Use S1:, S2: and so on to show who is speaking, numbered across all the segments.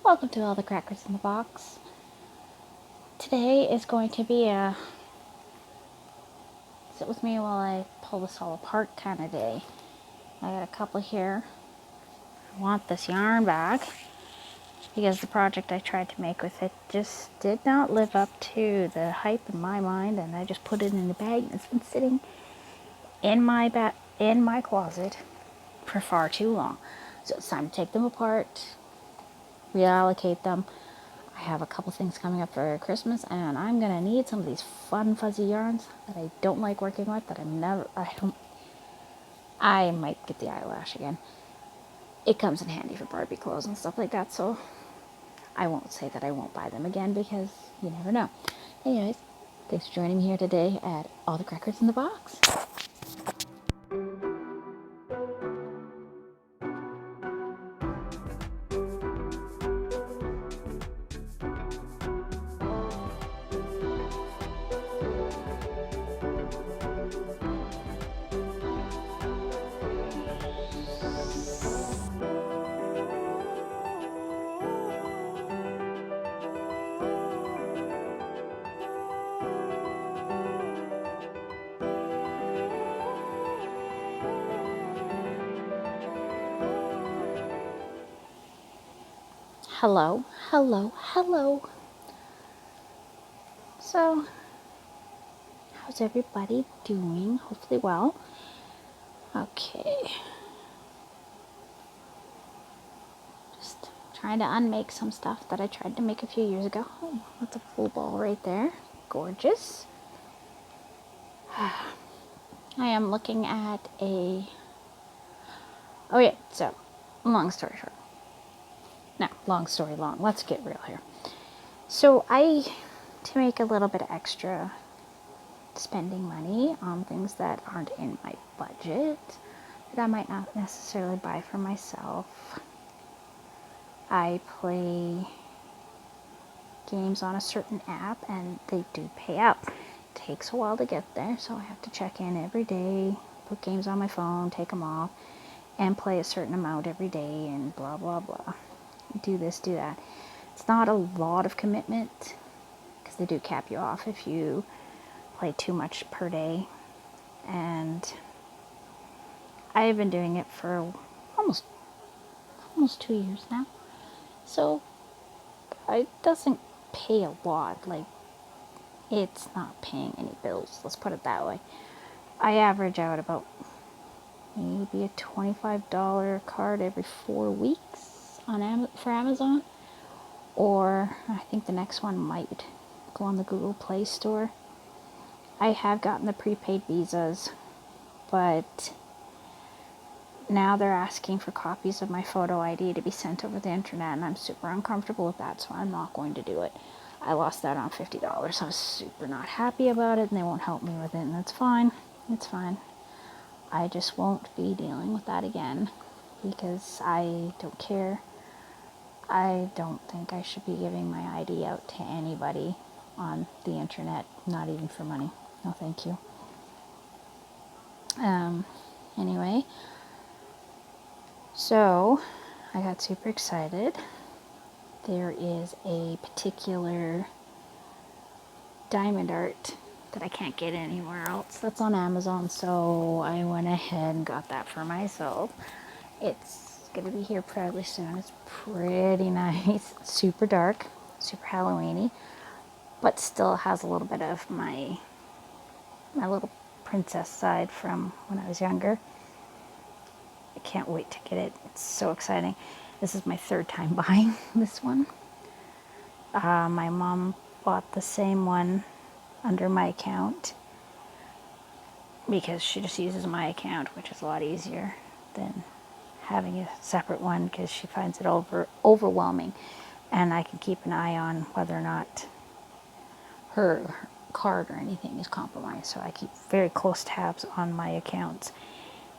S1: Welcome to all the crackers in the box. Today is going to be a sit with me while I pull this all apart kind of day. I got a couple here. I want this yarn back because the project I tried to make with it just did not live up to the hype in my mind, and I just put it in a bag and it's been sitting in my closet for far too long. So it's time to take them apart, reallocate them. I have a couple things coming up for Christmas, and I'm gonna need some of these fun fuzzy yarns that I don't like working with, that I might get the eyelash again. It comes in handy for Barbie clothes and stuff like that, so I won't say that I won't buy them again because you never know. Anyways, thanks for joining me here today at All the Crackers in the Box. Hello, hello, hello. So, how's everybody doing? Hopefully well. Okay. Just trying to unmake some stuff that I tried to make a few years ago. Oh, that's a full ball right there. Gorgeous. I am looking at oh yeah, so, long story short. No, long story long. Let's get real here. So to make a little bit extra spending money on things that aren't in my budget, that I might not necessarily buy for myself, I play games on a certain app and they do pay out. It takes a while to get there, so I have to check in every day, put games on my phone, take them off, and play a certain amount every day and blah blah blah. Do this, do that. It's not a lot of commitment because they do cap you off if you play too much per day, and I've been doing it for almost 2 years now, so it doesn't pay a lot. Like, it's not paying any bills, let's put it that way. I average out about maybe a $25 card every 4 weeks for Amazon, or I think the next one might go on the Google Play Store. I have gotten the prepaid visas, but now they're asking for copies of my photo ID to be sent over the internet, and I'm super uncomfortable with that, so I'm not going to do it. I lost out on $50. I was super not happy about it, and they won't help me with it, and that's fine. It's fine. I just won't be dealing with that again because I don't care. I don't think I should be giving my ID out to anybody on the internet, not even for money. No, thank you. Anyway, so I got super excited. There is a particular diamond art that I can't get anywhere else that's on Amazon, so I went ahead and got that for myself. It's gonna be here probably soon. It's pretty nice. Super dark, super Halloweeny, but still has a little bit of my little princess side from when I was younger. I can't wait to get it. It's so exciting. This is my third time buying this one. My mom bought the same one under my account because she just uses my account, which is a lot easier than having a separate one because she finds it overwhelming, and I can keep an eye on whether or not her card or anything is compromised, so I keep very close tabs on my accounts.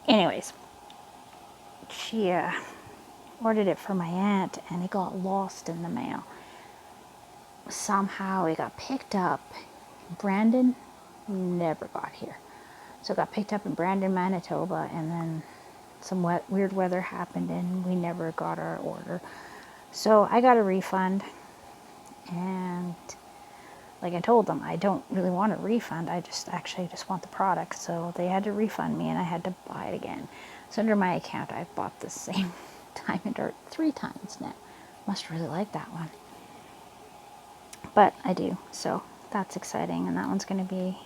S1: Anyways, she ordered it for my aunt and it got lost in the mail. Somehow it got picked up. Brandon never got here. So it got picked up in Brandon, Manitoba, and then some weird weather happened and we never got our order. So I got a refund, and like I told them, I don't really want a refund. I just want the product. So they had to refund me, and I had to buy it again. So under my account, I've bought the same Diamond Art 3 times now. Must really like that one. But I do. So that's exciting. And that one's going to be,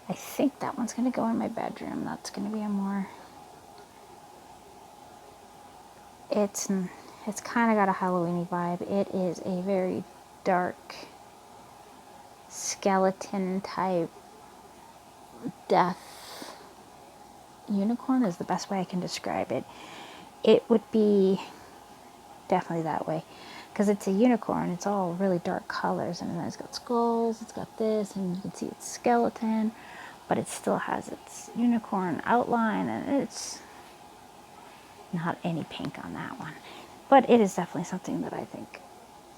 S1: I think that one's going to go in my bedroom. That's going to be a more, it's kind of got a Halloweeny vibe. It is a very dark skeleton type death unicorn is the best way I can describe it. It would be definitely that way because it's a unicorn. It's all really dark colors, and then it's got skulls, it's got this, and you can see its skeleton, but it still has its unicorn outline, and it's not any pink on that one. But it is definitely something that I think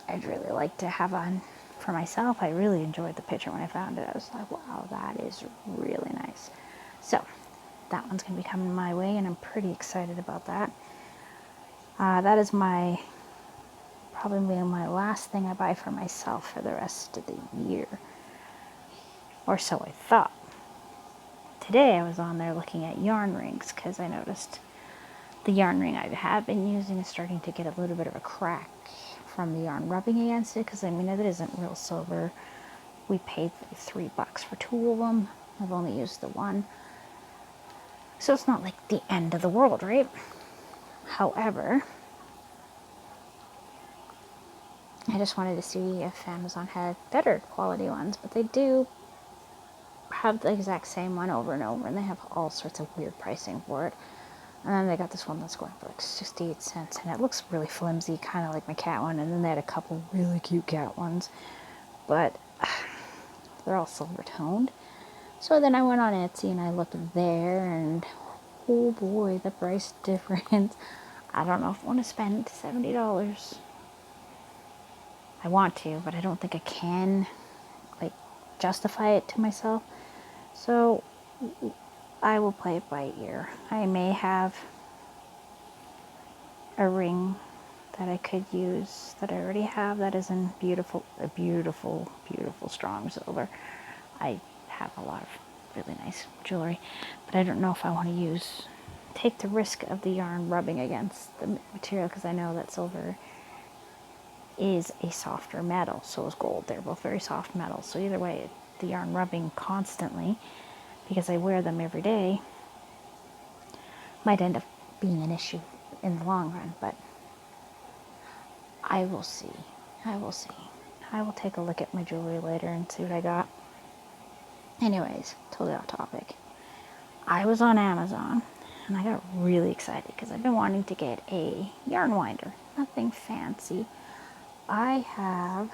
S1: I'd really like to have on for myself. I really enjoyed the picture when I found it. I was like, wow, that is really nice. So that one's going to be coming my way, and I'm pretty excited about that. That is probably my last thing I buy for myself for the rest of the year. Or so I thought. Today I was on there looking at yarn rings because I noticed the yarn ring I have been using is starting to get a little bit of a crack from the yarn rubbing against it, because I mean, it isn't real silver. We paid $3 for 2 of them. I've only used the one. So it's not like the end of the world, right? However, I just wanted to see if Amazon had better quality ones, but they do have the exact same one over and over, and they have all sorts of weird pricing for it. And then they got this one that's going for like 68 cents, and it looks really flimsy, kind of like my cat one. And then they had a couple really cute cat ones, but they're all silver toned. So then I went on Etsy and I looked there, and oh boy, the price difference. I don't know if I want to spend $70. I want to, but I don't think I can, like, justify it to myself. So I will play it by ear. I may have a ring that I could use that I already have that is in a beautiful strong silver. I have a lot of really nice jewelry, but I don't know if I want to take the risk of the yarn rubbing against the material, because I know that silver is a softer metal. So is gold. They're both very soft metals. So either way, the yarn rubbing constantly, because I wear them every day, might end up being an issue in the long run. But I will see. I will see. I will take a look at my jewelry later and see what I got. Anyways, totally off topic. I was on Amazon and I got really excited because I've been wanting to get a yarn winder. Nothing fancy. I have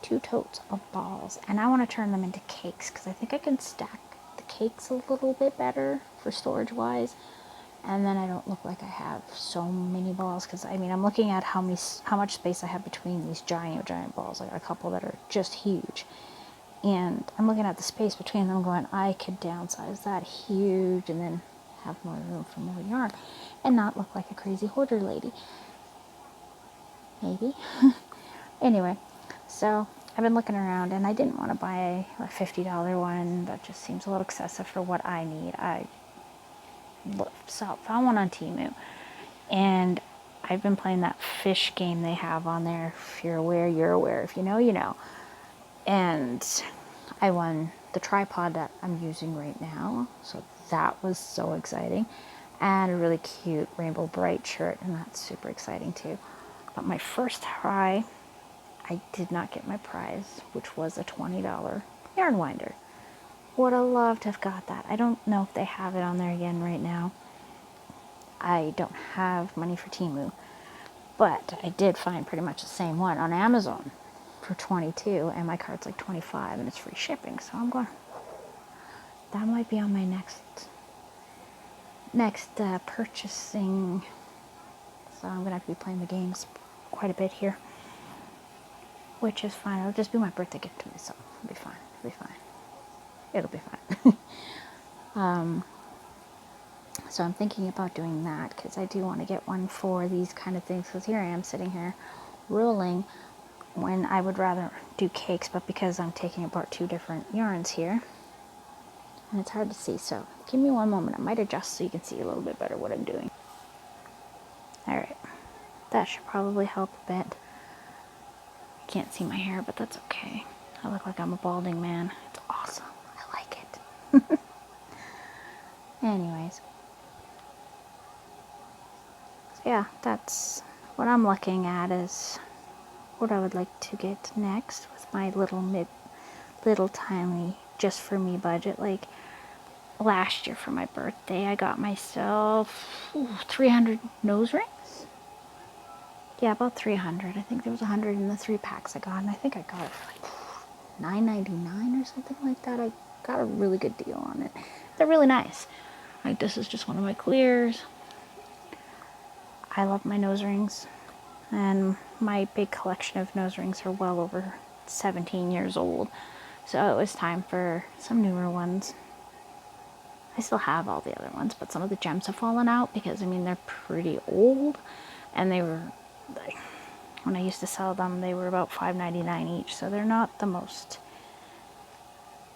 S1: 2 totes of balls, and I want to turn them into cakes because I think I can stack the cakes a little bit better for storage wise, and then I don't look like I have so many balls, because I mean, I'm looking at how much space I have between these giant balls. I got a couple that are just huge, and I'm looking at the space between them going, I could downsize that huge and then have more room for more yarn and not look like a crazy hoarder lady. Maybe. Anyway, so I've been looking around, and I didn't want to buy a $50 one. That just seems a little excessive for what I need. I found one on Temu, and I've been playing that fish game they have on there. If you're aware, you're aware. If you know, you know. And I won the tripod that I'm using right now, so that was so exciting. And a really cute Rainbow Bright shirt, and that's super exciting too. But my first try, I did not get my prize, which was a $20 yarn winder. Would have loved to have got that. I don't know if they have it on there again right now. I don't have money for Temu, but I did find pretty much the same one on Amazon for $22, and my card's like $25, and it's free shipping. So I'm going, that might be on my next purchasing. So I'm gonna have to be playing the games quite a bit here, which is fine. It'll just be my birthday gift to myself. It'll be fine. It'll be fine. It'll be fine. So I'm thinking about doing that because I do want to get one for these kind of things, because here I am sitting here rolling when I would rather do cakes, but because I'm taking apart two different yarns here and it's hard to see, so give me one moment. I might adjust so you can see a little bit better what I'm doing. Alright, that should probably help a bit. You can't see my hair, but that's okay. I look like I'm a balding man. It's awesome. I like it. Anyways. So yeah, that's what I'm looking at is what I would like to get next with my little tiny just for me budget. Like last year for my birthday, I got myself 300 nose rings. Yeah, about 300. I think there was 100 in the 3 packs I got, and I think I got it for like $9.99 or something like that. I got a really good deal on it. They're really nice. Like, this is just one of my clears. I love my nose rings, and my big collection of nose rings are well over 17 years old, so it was time for some newer ones. I still have all the other ones, but some of the gems have fallen out because, I mean, they're pretty old, and they were, like, when I used to sell them, they were about $5.99 each, so they're not the most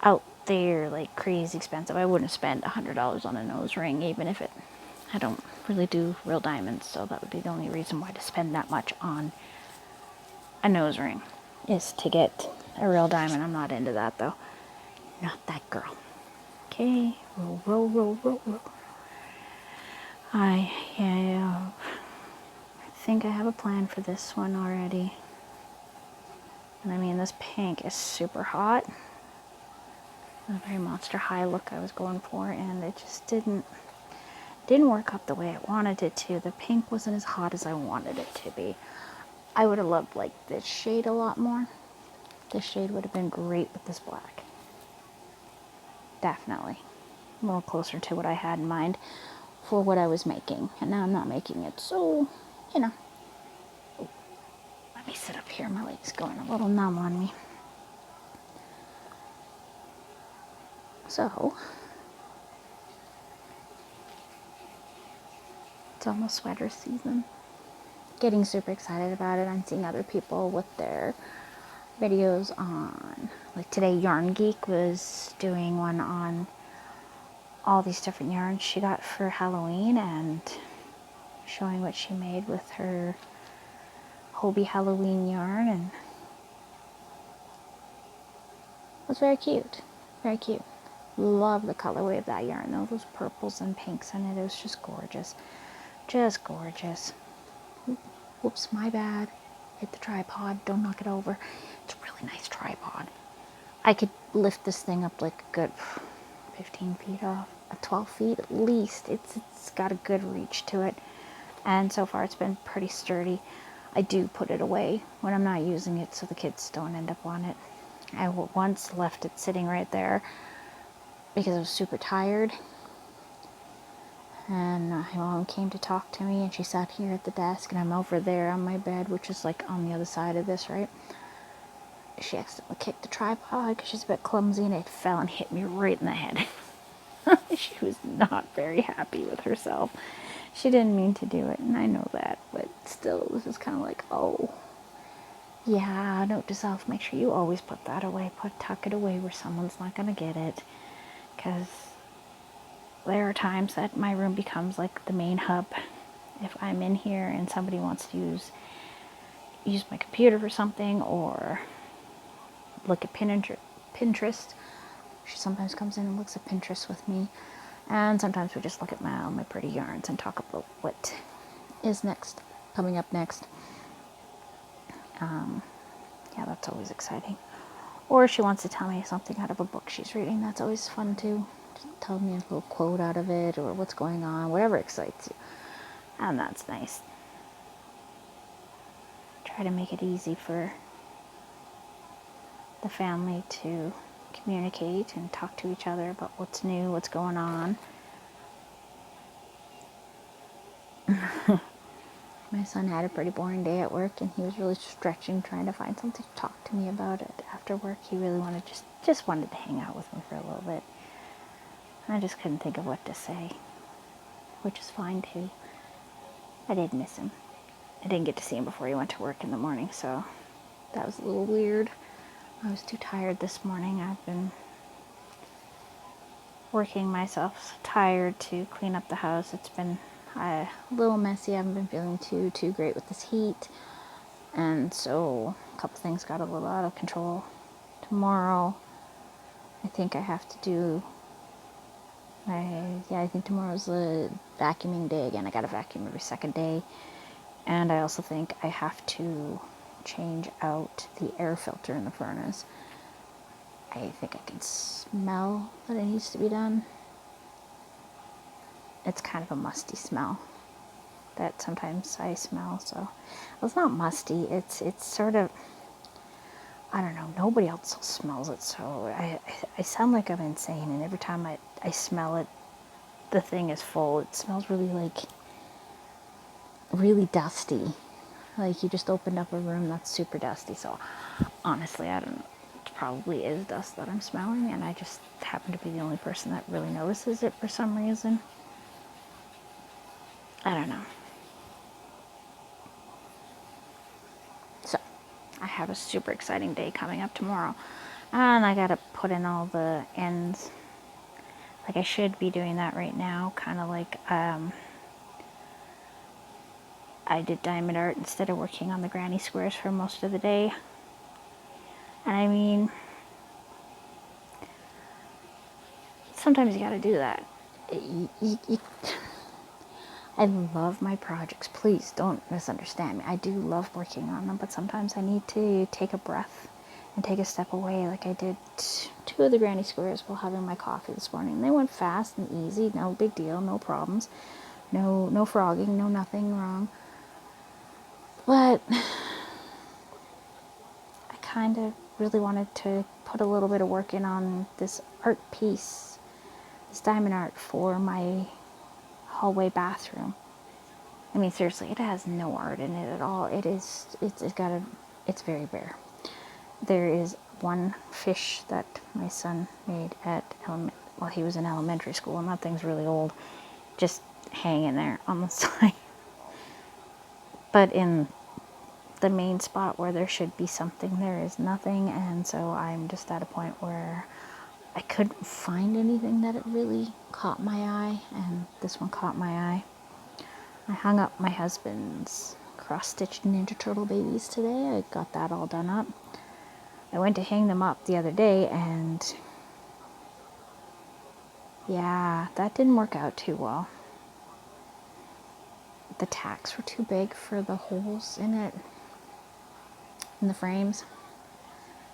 S1: out there, like, crazy expensive. I wouldn't spend $100 on a nose ring, even if I don't really do real diamonds, so that would be the only reason why to spend that much on a nose ring, is to get a real diamond. I'm not into that, though. Not that girl. Okay, roll. I think I have a plan for this one already. And I mean, this pink is super hot. The very Monster High look I was going for, and it just didn't work out the way I wanted it to. The pink wasn't as hot as I wanted it to be. I would have loved like this shade a lot more. This shade would have been great with this black. Definitely. A little closer to what I had in mind for what I was making. And now I'm not making it, so, you know. Let me sit up here. My leg's going a little numb on me. So, it's almost sweater season. Getting super excited about it. I'm seeing other people with their videos on, like today Yarn Geek was doing one on all these different yarns she got for Halloween and showing what she made with her Hobie Halloween yarn, and it was very cute. Very cute. Love the colorway of that yarn though. Those purples and pinks in it. It was just gorgeous. Just gorgeous. Whoops, my bad. Hit the tripod. Don't knock it over. It's a really nice tripod. I could lift this thing up like a good 15 feet off, 12 feet at least. It's got a good reach to it, and so far it's been pretty sturdy. I do put it away when I'm not using it so the kids don't end up on it. I once left it sitting right there because I was super tired, and my mom came to talk to me, and she sat here at the desk, and I'm over there on my bed, which is like on the other side of this, right? She accidentally kicked the tripod because she's a bit clumsy, and it fell and hit me right in the head. She was not very happy with herself. She didn't mean to do it, and I know that, but still, this is kind of like, oh, yeah, note to self, make sure you always put that away, tuck it away where someone's not going to get it, because there are times that my room becomes like the main hub. If I'm in here and somebody wants to use my computer for something, or look at Pinterest. She sometimes comes in and looks at Pinterest with me, and sometimes we just look at my pretty yarns and talk about what is coming up next. Yeah, that's always exciting. Or she wants to tell me something out of a book she's reading. That's always fun too. Just tell me a little quote out of it, or what's going on, whatever excites you, and that's nice. Try to make it easy for the family to communicate and talk to each other about what's new, what's going on. My son had a pretty boring day at work, and he was really stretching, trying to find something to talk to me about it after work. He really wanted just wanted to hang out with me for a little bit. I just couldn't think of what to say. which is fine too. I did miss him. I didn't get to see him before he went to work in the morning, so that was a little weird. I was too tired this morning. I've been working myself tired to clean up the house. It's been a little messy. I haven't been feeling too great with this heat, and so a couple things got a little out of control. Tomorrow, I think I have to do. I think tomorrow's the vacuuming day again. I got to vacuum every second day, and I also think I have to change out the air filter in the furnace. I think I can smell that it needs to be done. It's kind of a musty smell that sometimes I smell, so well, it's not musty, it's sort of, I don't know, nobody else smells it, so I sound like I'm insane, and every time I smell it, the thing is full. It smells really dusty, like you just opened up a room that's super dusty. So honestly, I don't know, it probably is dust that I'm smelling, and I just happen to be the only person that really notices it for some reason. I don't know. So I have a super exciting day coming up tomorrow, and I gotta put in all the ends. Like, I should be doing that right now, kind of like I did diamond art instead of working on the granny squares for most of the day. And I mean, sometimes you gotta do that. I love my projects. Please don't misunderstand me. I do love working on them, but sometimes I need to take a breath and take a step away. Like I did 2 of the granny squares while having my coffee this morning. They went fast and easy, no big deal, no problems, no frogging, no nothing wrong. But I kind of really wanted to put a little bit of work in on this art piece, this diamond art for my hallway bathroom. I mean, seriously, it has no art in it at all. It's very bare. There is one fish that my son made while he was in elementary school, and that thing's really old, just hanging there on the side. But in the main spot where there should be something, there is nothing, and so I'm just at a point where I couldn't find anything that it really caught my eye, and this one caught my eye. I hung up my husband's cross-stitched Ninja Turtle babies today. I got that all done up. I went to hang them up the other day, and yeah, that didn't work out too well. The tacks were too big for the holes in it, in the frames.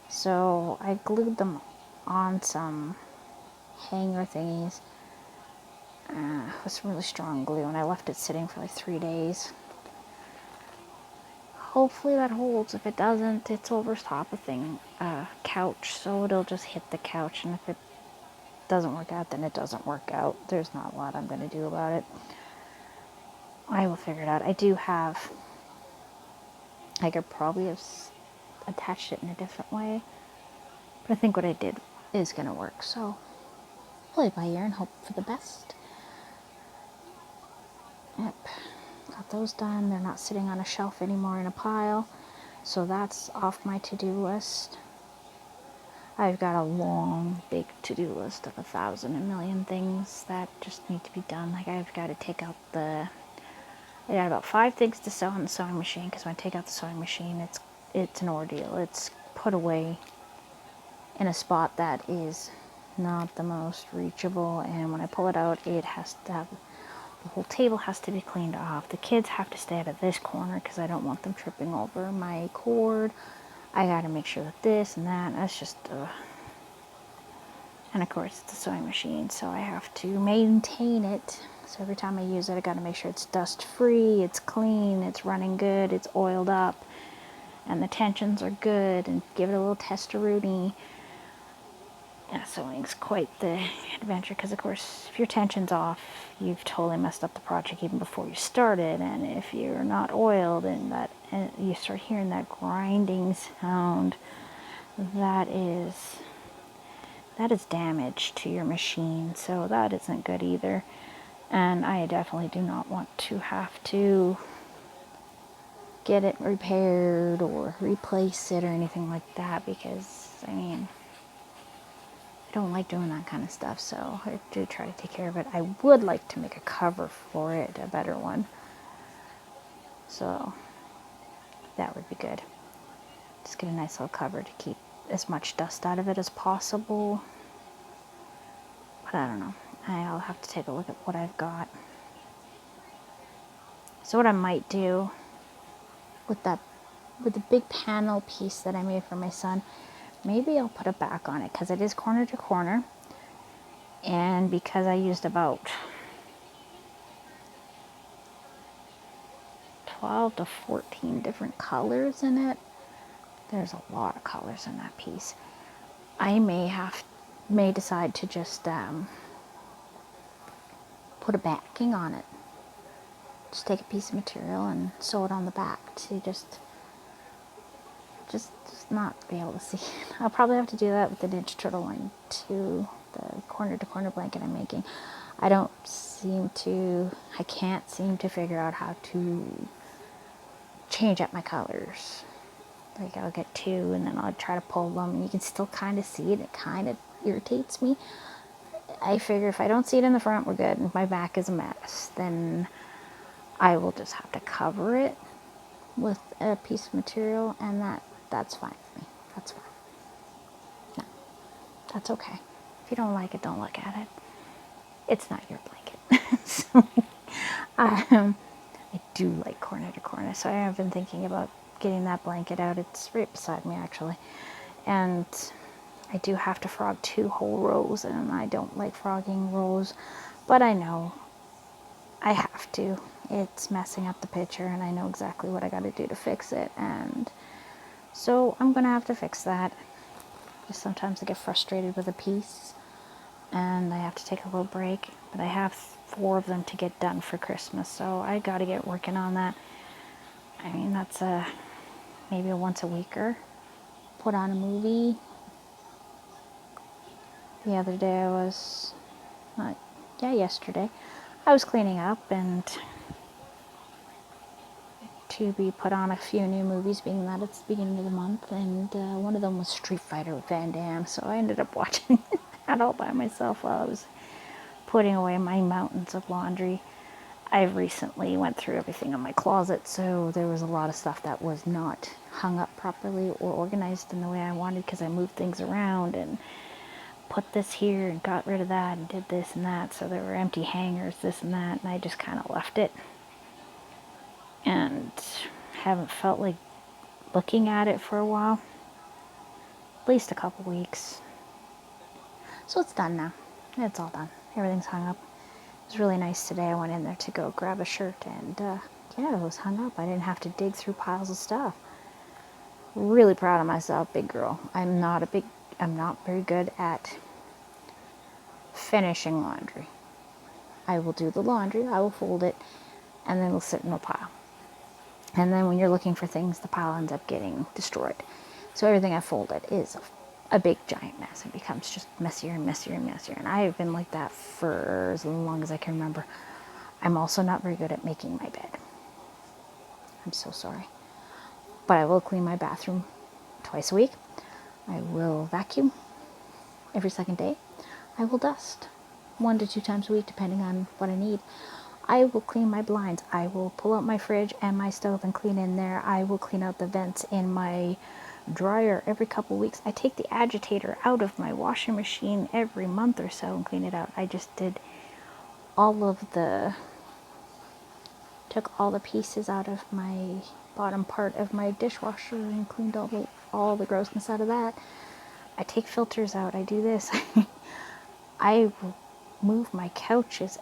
S1: So I glued them on some hanger thingies with some really strong glue, and I left it sitting for like 3 days. Hopefully that holds. If it doesn't, it's over top of couch, so it'll just hit the couch, and if it doesn't work out, then it doesn't work out. There's not a lot I'm going to do about it. I will figure it out. I could probably have attached it in a different way, but I think what I did is going to work, so play by ear and hope for the best. Yep, got those done. They're not sitting on a shelf anymore in a pile, so that's off my to-do list. I've got a long, big to-do list of 1,000,000,000 things that just need to be done. Like, I've got to take out I got about 5 things to sew on the sewing machine, because when I take out the sewing machine, it's an ordeal. It's put away in a spot that is not the most reachable, and when I pull it out, it has to have, the whole table has to be cleaned off. The kids have to stay out of this corner because I don't want them tripping over my cord. I got to make sure that this and that, that's just, and of course it's a sewing machine, so I have to maintain it. So every time I use it, I got to make sure it's dust free, it's clean, it's running good, it's oiled up, and the tensions are good, and give it a little test-a-rooney. Yeah, sewing's quite the adventure, because of course if your tension's off, you've totally messed up the project even before you started, and if you're not oiled and you start hearing that grinding sound, that is damage to your machine, so that isn't good either. And I definitely do not want to have to get it repaired or replace it or anything like that, because, I mean, I don't like doing that kind of stuff, so I do try to take care of it. I would like to make a cover for it, a better one. So that would be good. Just get a nice little cover to keep as much dust out of it as possible. But I don't know. I'll have to take a look at what I've got. So what I might do with the big panel piece that I made for my son, maybe I'll put a back on it, because it is corner to corner. And because I used about 12 to 14 different colors in it, there's a lot of colors in that piece. I may decide to just put a backing on it. Just take a piece of material and sew it on the back to just not be able to see. I'll probably have to do that with the Ninja Turtle one too, the corner to corner blanket I'm making. I can't seem to figure out how to change up my colors. Like, I'll get two and then I'll try to pull them and you can still kind of see it. It kind of irritates me. I figure if I don't see it in the front, we're good. If my back is a mess, then I will just have to cover it with a piece of material, and that's fine with me. That's fine. No, that's okay. If you don't like it, don't look at it. It's not your blanket. So, I do like corner to corner, so I have been thinking about getting that blanket out. It's right beside me, actually. And I do have to frog 2 whole rows, and I don't like frogging rows, but I know I have to. It's messing up the picture, and I know exactly what I got to do to fix it, and so I'm gonna have to fix that. Just sometimes I get frustrated with a piece, and I have to take a little break, but I have 4 of them to get done for Christmas, so I got to get working on that. I mean, that's maybe a once a weeker. Put on a movie. The other day yesterday, I was cleaning up and to be put on a few new movies, being that it's the beginning of the month, and one of them was Street Fighter with Van Damme, so I ended up watching that all by myself while I was putting away my mountains of laundry. I recently went through everything in my closet, so there was a lot of stuff that was not hung up properly or organized in the way I wanted, because I moved things around and put this here and got rid of that and did this and that, so there were empty hangers, this and that, and I just kind of left it and haven't felt like looking at it for a while, at least a couple weeks. So it's done now. It's all done. Everything's hung up. It was really nice today. I went in there to go grab a shirt, and yeah, it was hung up. I didn't have to dig through piles of stuff. Really proud of myself, big girl. I'm not very good at finishing laundry. I will do the laundry, I will fold it, and then it'll sit in a pile. And then when you're looking for things, the pile ends up getting destroyed. So everything I folded is a big giant mess. It becomes just messier and messier and messier. And I have been like that for as long as I can remember. I'm also not very good at making my bed. I'm so sorry. But I will clean my bathroom twice a week. I will vacuum every second day. I will dust 1 to 2 times a week, depending on what I need. I will clean my blinds. I will pull out my fridge and my stove and clean in there. I will clean out the vents in my dryer every couple weeks. I take the agitator out of my washing machine every month or so and clean it out. I just did took all the pieces out of my bottom part of my dishwasher and cleaned all the grossness out of that. I take filters out. I do this. I will move my couches.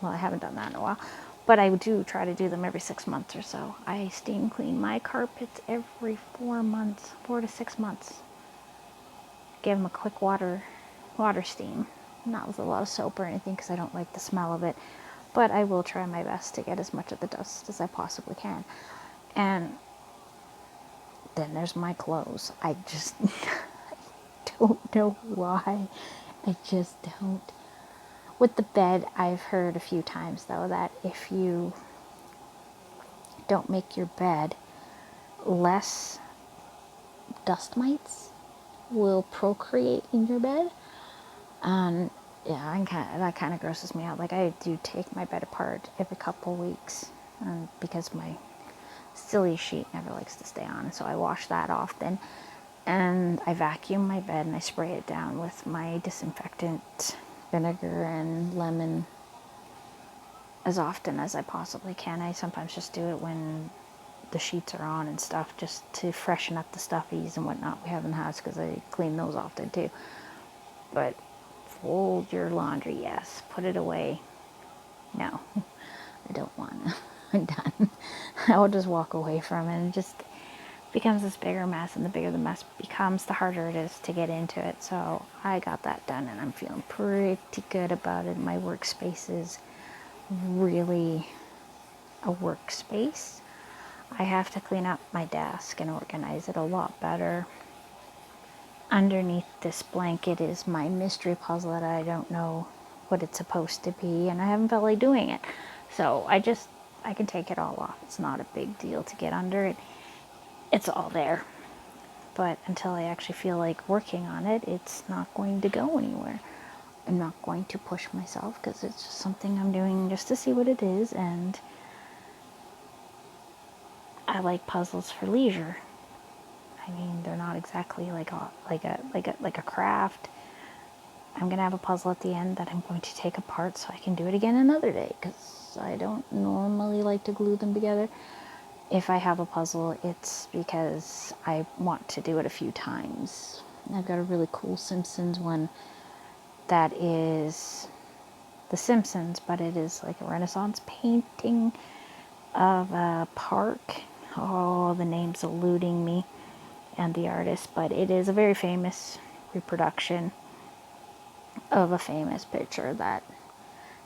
S1: Well, I haven't done that in a while, but I do try to do them every 6 months or so. I steam clean my carpets every 4 months, 4 to 6 months. Give them a quick water steam, not with a lot of soap or anything, because I don't like the smell of it, but I will try my best to get as much of the dust as I possibly can. And then there's my clothes. I just don't know why. I just don't. With the bed, I've heard a few times though that if you don't make your bed, less dust mites will procreate in your bed. And yeah, that kind of grosses me out. Like, I do take my bed apart every couple weeks, because my silly sheet never likes to stay on, so I wash that often. And I vacuum my bed and I spray it down with my disinfectant vinegar and lemon as often as I possibly can. I sometimes just do it when the sheets are on and stuff, just to freshen up the stuffies and whatnot we have in the house, because I clean those often too. But fold your laundry, yes. Put it away, no. I don't want to. I'm done. I will just walk away from it, and it just becomes this bigger mess, and the bigger the mess becomes, the harder it is to get into it. So I got that done, and I'm feeling pretty good about it. My workspace is really a workspace. I have to clean up my desk and organize it a lot better. Underneath this blanket is my mystery puzzle that I don't know what it's supposed to be, and I haven't felt like doing it. So I can take it all off. It's not a big deal to get under it. It's all there. But until I actually feel like working on it, it's not going to go anywhere. I'm not going to push myself, because it's just something I'm doing just to see what it is, and I like puzzles for leisure. I mean, they're not exactly like a craft. I'm gonna have a puzzle at the end that I'm going to take apart so I can do it again another day, because I don't normally like to glue them together. If I have a puzzle, it's because I want to do it a few times. I've got a really cool Simpsons one that is The Simpsons, but it is like a Renaissance painting of a park. Oh, the name's eluding me, and the artist, but it is a very famous reproduction of a famous picture that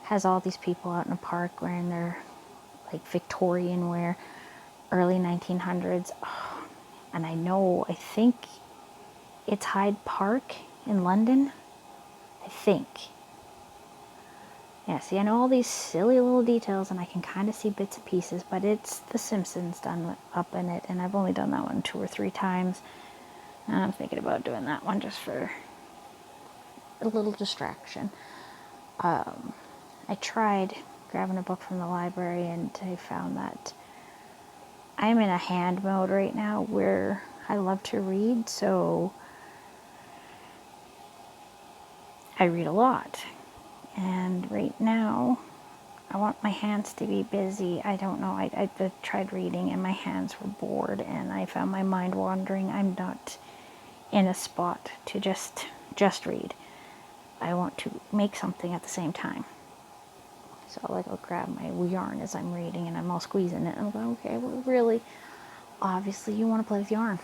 S1: has all these people out in a park wearing their like Victorian wear, early 1900s. Oh, and I think it's Hyde Park in London. I think. Yeah, see, I know all these silly little details, and I can kind of see bits and pieces, but it's The Simpsons done up in it, and I've only done that one 2 or 3 times. And I'm thinking about doing that one just for a little distraction. I tried grabbing a book from the library, and I found that I'm in a hand mode right now where I love to read, so I read a lot. And right now, I want my hands to be busy. I don't know. I tried reading and my hands were bored, and I found my mind wandering. I'm not in a spot to just read. I want to make something at the same time. So like I'll grab my yarn as I'm reading, and I'm all squeezing it. And I'm going, okay, well, really, obviously you want to play with yarn.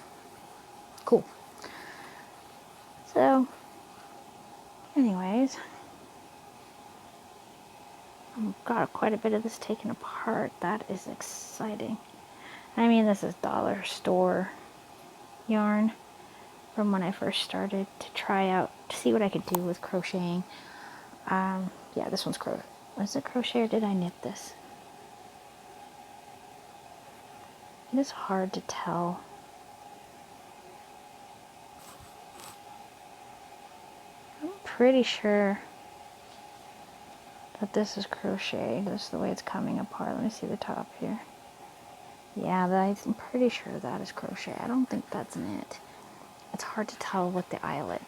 S1: Cool. So, anyways, I've got quite a bit of this taken apart. That is exciting. I mean, this is dollar store yarn from when I first started to try out, to see what I could do with crocheting. Yeah, this one's crochet. Was it crochet or did I knit this? It is hard to tell. I'm pretty sure that this is crochet. This is the way it's coming apart. Let me see the top here. Yeah, I'm pretty sure that is crochet. I don't think that's knit. It's hard to tell with the eyelet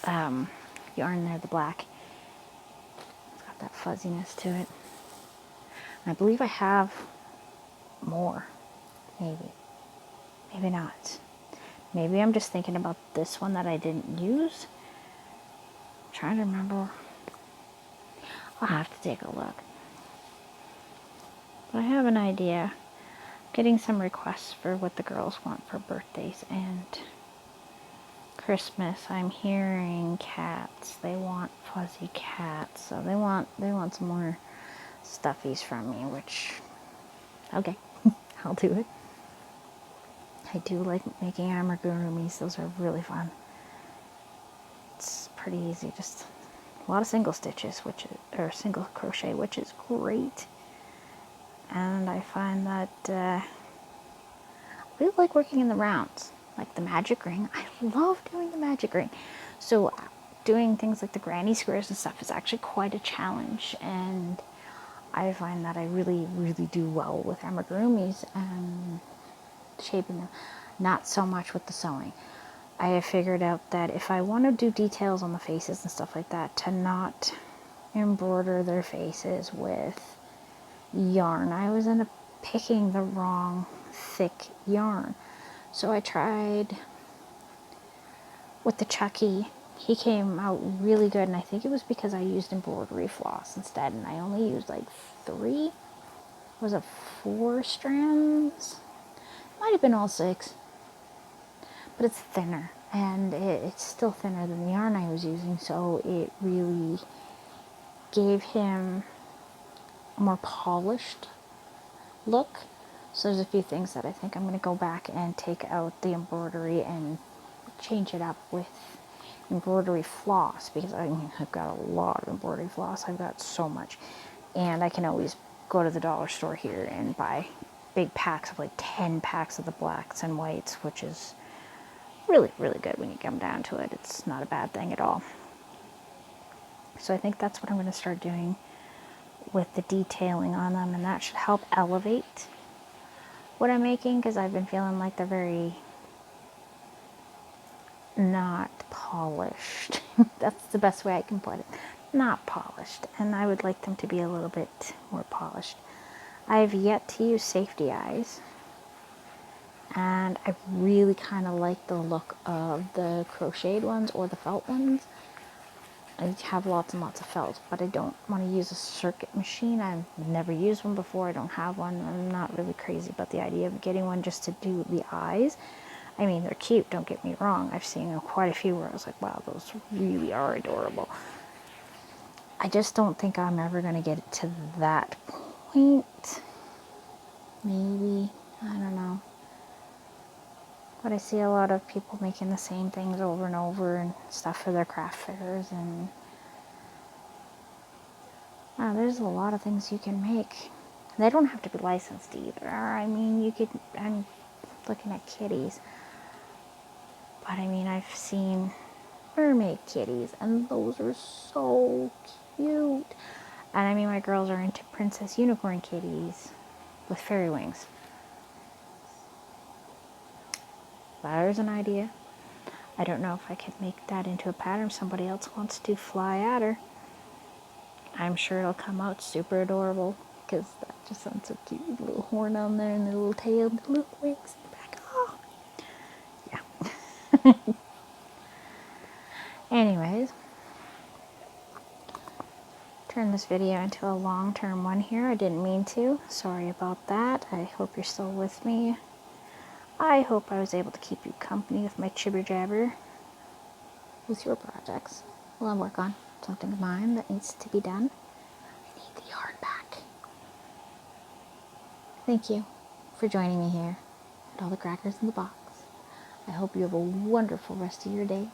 S1: yarn there, the black. It's got that fuzziness to it. And I believe I have more. Maybe. Maybe not. Maybe I'm just thinking about this one that I didn't use. I'm trying to remember. I'll have to take a look. But I have an idea. Getting some requests for what the girls want for birthdays and Christmas. I'm hearing cats. They want fuzzy cats. So they want some more stuffies from me, which, okay, I'll do it. I do like making amigurumis. Those are really fun. It's pretty easy. Just a lot of single stitches, or single crochet, which is great. And I find that I really like working in the rounds, like the magic ring. I love doing the magic ring. So doing things like the granny squares and stuff is actually quite a challenge, and I find that I really, really do well with amigurumis and shaping them. Not so much with the sewing. I have figured out that if I want to do details on the faces and stuff like that, to not embroider their faces with yarn. I always end up picking the wrong thick yarn. So I tried with the Chucky. He came out really good, and I think it was because I used embroidery floss instead, and I only used like 3, was it 4 strands? Might have been all 6, but it's thinner, and it's still thinner than the yarn I was using, so it really gave him a more polished look. So there's a few things that I think I'm going to go back and take out the embroidery and change it up with embroidery floss, because I've got a lot of embroidery floss. I've got so much, and I can always go to the dollar store here and buy big packs of like 10 packs of the blacks and whites, which is really, really good when you come down to it. It's not a bad thing at all. So I think that's what I'm going to start doing with the detailing on them, and that should help elevate what I'm making, because I've been feeling like they're very not polished. That's the best way I can put it. Not polished, and I would like them to be a little bit more polished. I've yet to use safety eyes, and I really kind of like the look of the crocheted ones or the felt ones. I have lots and lots of felt, but I don't want to use a circuit machine. I've never used one before. I don't have one. I'm not really crazy about the idea of getting one just to do the eyes. I mean, they're cute, don't get me wrong. I've seen quite a few where I was like, wow, those really are adorable. I just don't think I'm ever going to get it to that point. Maybe, I don't know. But I see a lot of people making the same things over and over and stuff for their craft fairs, and there's a lot of things you can make. They don't have to be licensed either. I mean, you could, I'm looking at kitties, but I mean, I've seen mermaid kitties, and those are so cute. And I mean, my girls are into princess unicorn kitties with fairy wings. There's an idea. I don't know if I could make that into a pattern somebody else wants to fly at her. I'm sure it'll come out super adorable, because that just sounds so cute. The little horn on there and the little tail and the little wings in the back. Oh, yeah. Anyways, turn this video into a long-term one here. I didn't mean to. Sorry about that. I hope you're still with me. I hope I was able to keep you company with my jibber jabber with your projects while I work on something of mine that needs to be done. I need the yarn back. Thank you for joining me here at All the Crackers in the Box. I hope you have a wonderful rest of your day.